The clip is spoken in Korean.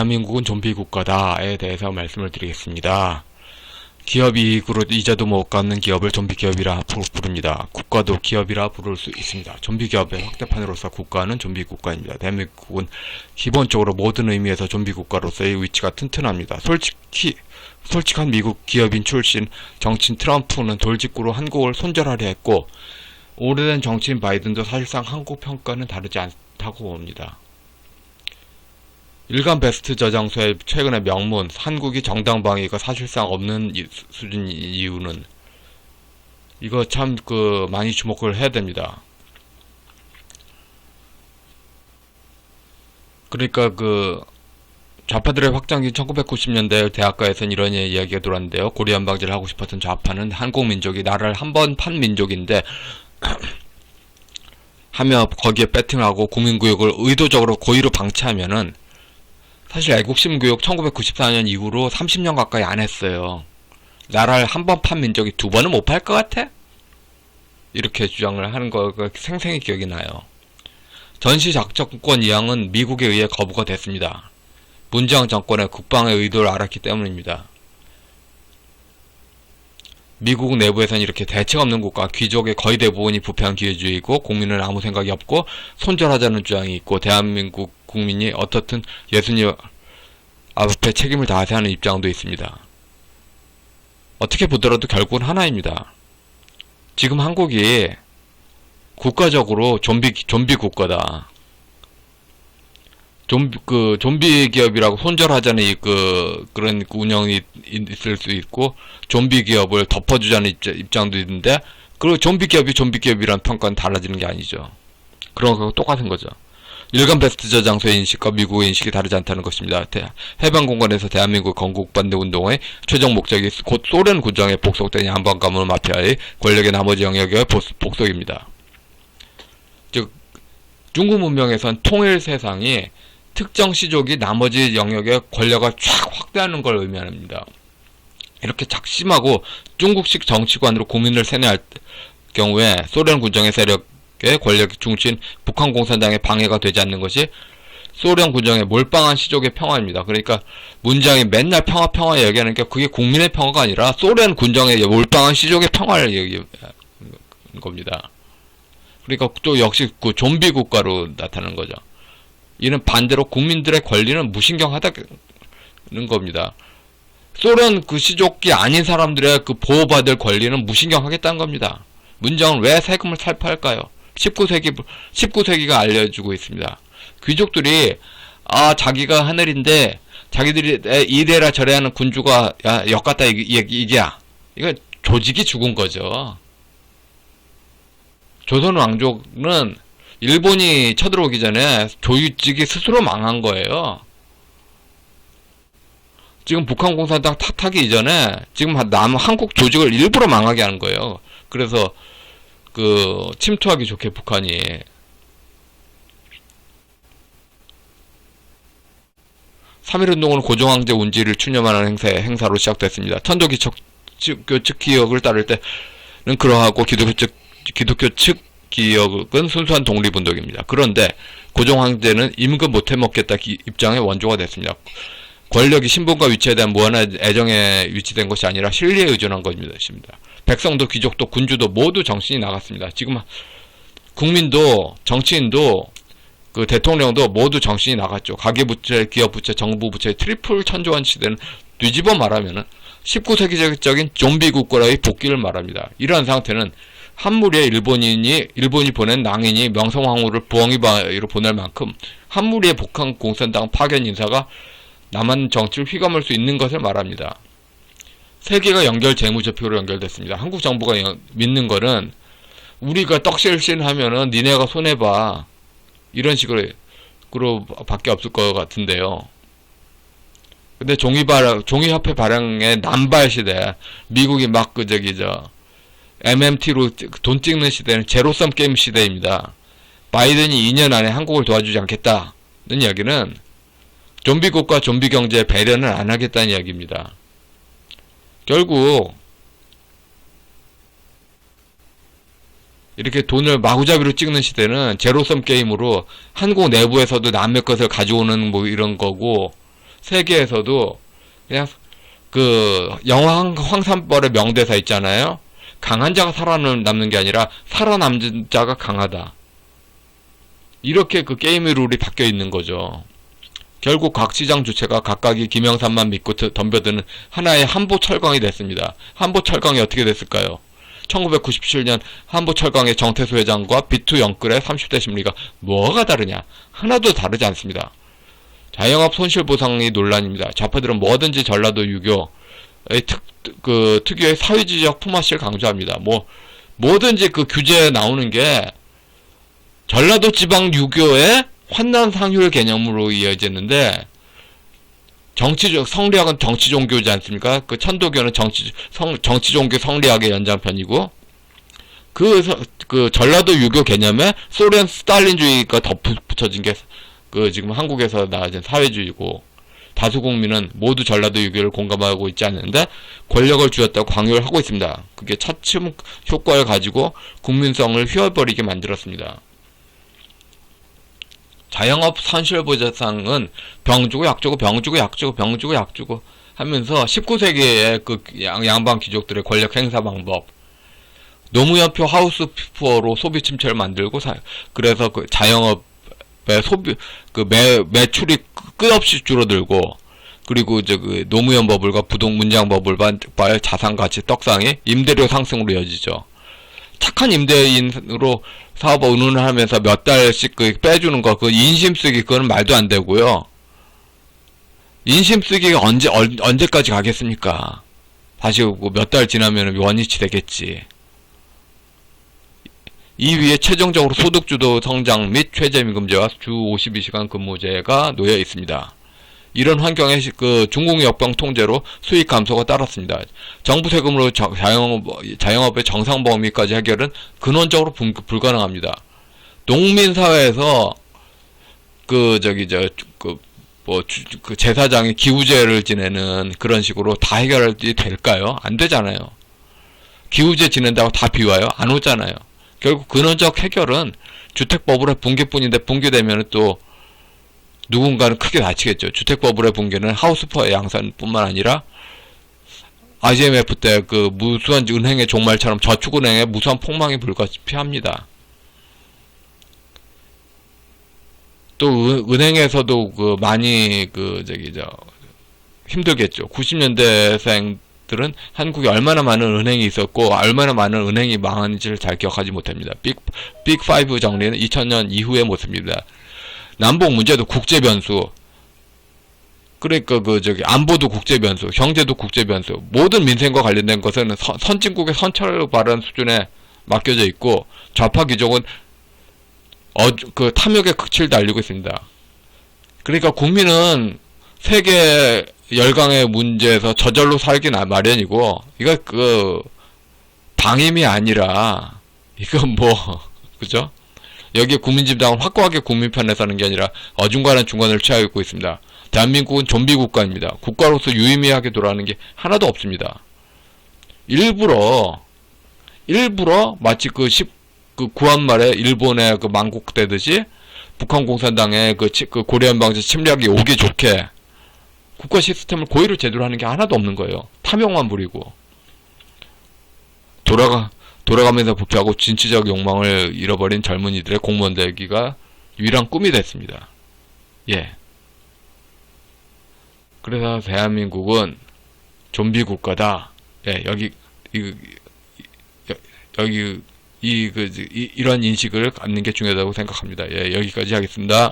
대한민국은 좀비 국가다에 대해서 말씀을 드리겠습니다. 기업 이익으로 이자도 못 갚는 기업을 좀비 기업이라 부릅니다. 국가도 기업이라 부를 수 있습니다. 좀비 기업의 확대판으로서 국가는 좀비 국가입니다. 대한민국은 기본적으로 모든 의미에서 좀비 국가로서의 위치가 튼튼합니다. 솔직한 미국 기업인 출신 정치인 트럼프는 돌직구로 한국을 손절하려 했고, 오래된 정치인 바이든도 사실상 한국 평가는 다르지 않다고 봅니다. 일간 베스트 저장소의 최근의 명문 한국이 정당방위가 사실상 없는 수준 이유는 이거 참 많이 주목을 해야 됩니다. 그러니까 좌파들의 확장기 1990년대 대학가에서는 이런 이야기가 돌았는데요. 고리 한방지를 하고 싶었던 좌파는 한국 민족이 나라를 한 번 판 민족인데 하며 거기에 배팅하고 국민구역을 의도적으로 고의로 방치하면은, 사실 애국심 교육 1994년 이후로 30년 가까이 안 했어요. 나라를 한 번 판 민족이 두 번은 못 팔 것 같아? 이렇게 주장을 하는 거가 생생히 기억이 나요. 전시 작전권 이양은 미국에 의해 거부가 됐습니다. 문재인 정권의 국방의 의도를 알았기 때문입니다. 미국 내부에서는 이렇게 대책 없는 국가, 귀족의 거의 대부분이 부패한 기회주의이고 국민은 아무 생각이 없고 손절하자는 주장이 있고, 대한민국 국민이 어떻든 예수님 앞에 책임을 다하세요 하는 입장도 있습니다. 어떻게 보더라도 결국은 하나입니다. 지금 한국이 국가적으로 좀비 국가다. 좀비 기업이라고 손절하자는 그런 운영이 있을 수 있고, 좀비 기업을 덮어주자는 입장도 있는데, 그리고 좀비 기업이라는 평가는 달라지는 게 아니죠. 그런 거 똑같은 거죠. 일간 베스트 저장소의 인식과 미국의 인식이 다르지 않다는 것입니다. 해방공간에서 대한민국 건국반대 운동의 최종 목적이 곧 소련 군정에 복속된 양반 가문 마피아의 권력의 나머지 영역의 복속입니다. 즉, 중국 문명에선 통일 세상이 특정 시족이 나머지 영역의 권력을 쫙 확대하는 걸 의미합니다. 이렇게 작심하고 중국식 정치관으로 국민을 세뇌할 경우에 소련 군정의 세력의 권력 중심 북한 공산당의 방해가 되지 않는 것이 소련 군정의 몰빵한 시족의 평화입니다. 그러니까 문장이 맨날 평화 얘기하는 게 그게 국민의 평화가 아니라 소련 군정의 몰빵한 시족의 평화를 얘기하는 겁니다. 그러니까 또 역시 좀비 국가로 나타나는 거죠. 이는 반대로 국민들의 권리는 무신경하다는 겁니다. 소련 시족이 아닌 사람들의 보호받을 권리는 무신경하겠다는 겁니다. 문장은 왜 세금을 살포할까요? 19세기가 알려주고 있습니다. 귀족들이 자기가 하늘인데 자기들이 이래라 저래하는 군주가 역같다 이게야. 이거 조직이 죽은 거죠. 조선 왕족은 일본이 쳐들어오기 전에 조직이 스스로 망한 거예요. 지금 북한 공산당 탓하기 이전에 지금 한국 조직을 일부러 망하게 하는 거예요. 그래서 침투하기 좋게 북한이. 삼일운동은 고종황제 운지를 추념하는 행사로 시작됐습니다. 천도교 측 기억을 따를 때는 그러하고 기독교 측 기억은 순수한 독립운동입니다. 그런데 고종황제는 임금 못해 먹겠다 입장의 원조가 됐습니다. 권력이 신분과 위치에 대한 무한한 애정에 위치된 것이 아니라 실리에 의존한 것입니다. 백성도 귀족도 군주도 모두 정신이 나갔습니다. 지금 국민도 정치인도 대통령도 모두 정신이 나갔죠. 가계부채, 기업부채, 정부부채 트리플 천조한 시대는 뒤집어 말하면 19세기적인 좀비 국가의 복귀를 말합니다. 이러한 상태는 한무리에 일본이 보낸 낭인이 명성황후를 부엉이바위로 보낼 만큼 한무리의 북한 공산당 파견 인사가 남한 정치를 휘감을 수 있는 것을 말합니다. 세계가 재무제표로 연결됐습니다. 한국 정부가 믿는 거는 우리가 떡실신하면은 니네가 손해봐. 이런 식으로 밖에 없을 것 같은데요. 근데 종이협회 발행의 남발 시대, 미국이 막 MMT로 돈 찍는 시대는 제로섬 게임 시대입니다. 바이든이 2년 안에 한국을 도와주지 않겠다는 이야기는 좀비 국가, 좀비 경제에 배려는 안 하겠다는 이야기입니다. 결국 이렇게 돈을 마구잡이로 찍는 시대는 제로섬 게임으로 한국 내부에서도 남의 것을 가져오는 이런 거고, 세계에서도 그냥 그 영화 황산벌의 명대사 있잖아요. 강한 자가 살아남는 게 아니라 살아남는 자가 강하다. 이렇게 그 게임의 룰이 바뀌어 있는 거죠. 결국 각 시장 주체가 각각이 김영삼만 믿고 덤벼드는 하나의 한보철강이 됐습니다. 한보철강이 어떻게 됐을까요? 1997년 한보철강의 정태수 회장과 비투 영끌의 30대 심리가 뭐가 다르냐? 하나도 다르지 않습니다. 자영업 손실보상이 논란입니다. 좌파들은 뭐든지 전라도 유교의 특유의 사회주의적 품앗이를 강조합니다. 뭐든지 그 규제에 나오는 게 전라도 지방 유교의 환난상휴 개념으로 이어지는데, 성리학은 정치종교지 않습니까? 그 천도교는 정치종교 성리학의 연장편이고, 그 전라도 유교 개념에 소련 스탈린주의가 덧붙여진 게 지금 한국에서 나아진 사회주의고, 다수 국민은 모두 전라도 유교를 공감하고 있지 않는데 권력을 쥐었다고 강요를 하고 있습니다. 그게 차츰 효과를 가지고 국민성을 휘어버리게 만들었습니다. 자영업 손실보상은 병 주고 약 주고 병 주고 약 주고 병 주고 약 주고 하면서 19세기의 그 양반 귀족들의 권력 행사 방법, 노무현표 하우스푸어로 소비 침체를 만들고, 그래서 그 자영업의 매출이 끝없이 줄어들고, 그리고 이제 그 노무현 버블과 문장 버블과 자산 가치 떡상이 임대료 상승으로 이어지죠. 착한 임대인으로 사업을 운운을 하면서 몇 달씩 빼주는 거, 인심 쓰기, 그건 말도 안 되고요. 인심 쓰기가 언제까지 가겠습니까? 다시 몇 달 지나면 원위치 되겠지. 이 위에 최종적으로 소득주도 성장 및 최저임금제와 주 52시간 근무제가 놓여 있습니다. 이런 환경에 중국 역병 통제로 수익 감소가 따랐습니다. 정부 세금으로 자영업의 정상 범위까지 해결은 근원적으로 불가능합니다. 농민 사회에서 제사장이 기우제를 지내는 그런 식으로 다 해결이 될까요? 안 되잖아요. 기우제 지낸다고 다 비와요? 안 오잖아요. 결국 근원적 해결은 주택버블의 붕괴뿐인데, 붕괴되면 또 누군가는 크게 다치겠죠. 주택버블의 붕괴는 하우스푸어의 양산뿐만 아니라 IMF 때 무수한 은행의 종말처럼 저축은행의 무수한 폭망이 불가피합니다. 또 은행에서도 많이 힘들겠죠. 90년대생들은 한국에 얼마나 많은 은행이 있었고 얼마나 많은 은행이 망한지를 잘 기억하지 못합니다. 빅5 정리는 2000년 이후의 모습입니다. 남북 문제도 국제 변수, 그러니까 안보도 국제 변수, 경제도 국제 변수, 모든 민생과 관련된 것은 선진국의 선처를 바라는 수준에 맡겨져 있고, 좌파 귀족은 탐욕의 극치를 달리고 있습니다. 그러니까 국민은 세계 열강의 문제에서 저절로 살긴 마련이고, 이거 방임이 아니라, 이건 그죠? 여기에 국민집당은 확고하게 국민 편에 서는 게 아니라 어중간한 중간을 취하고 있습니다. 대한민국은 좀비 국가입니다. 국가로서 유의미하게 돌아가는 게 하나도 없습니다. 일부러 마치 구한 말에 일본의 망국되듯이 북한 공산당의 고려연방제 침략이 오기 좋게 국가 시스템을 고의로 제대로 하는 게 하나도 없는 거예요. 탐욕만 부리고 돌아가면서 부패하고 진취적 욕망을 잃어버린 젊은이들의 공무원 되기가 유일한 꿈이 됐습니다. 예. 그래서 대한민국은 좀비 국가다. 예, 이런 인식을 갖는 게 중요하다고 생각합니다. 예, 여기까지 하겠습니다.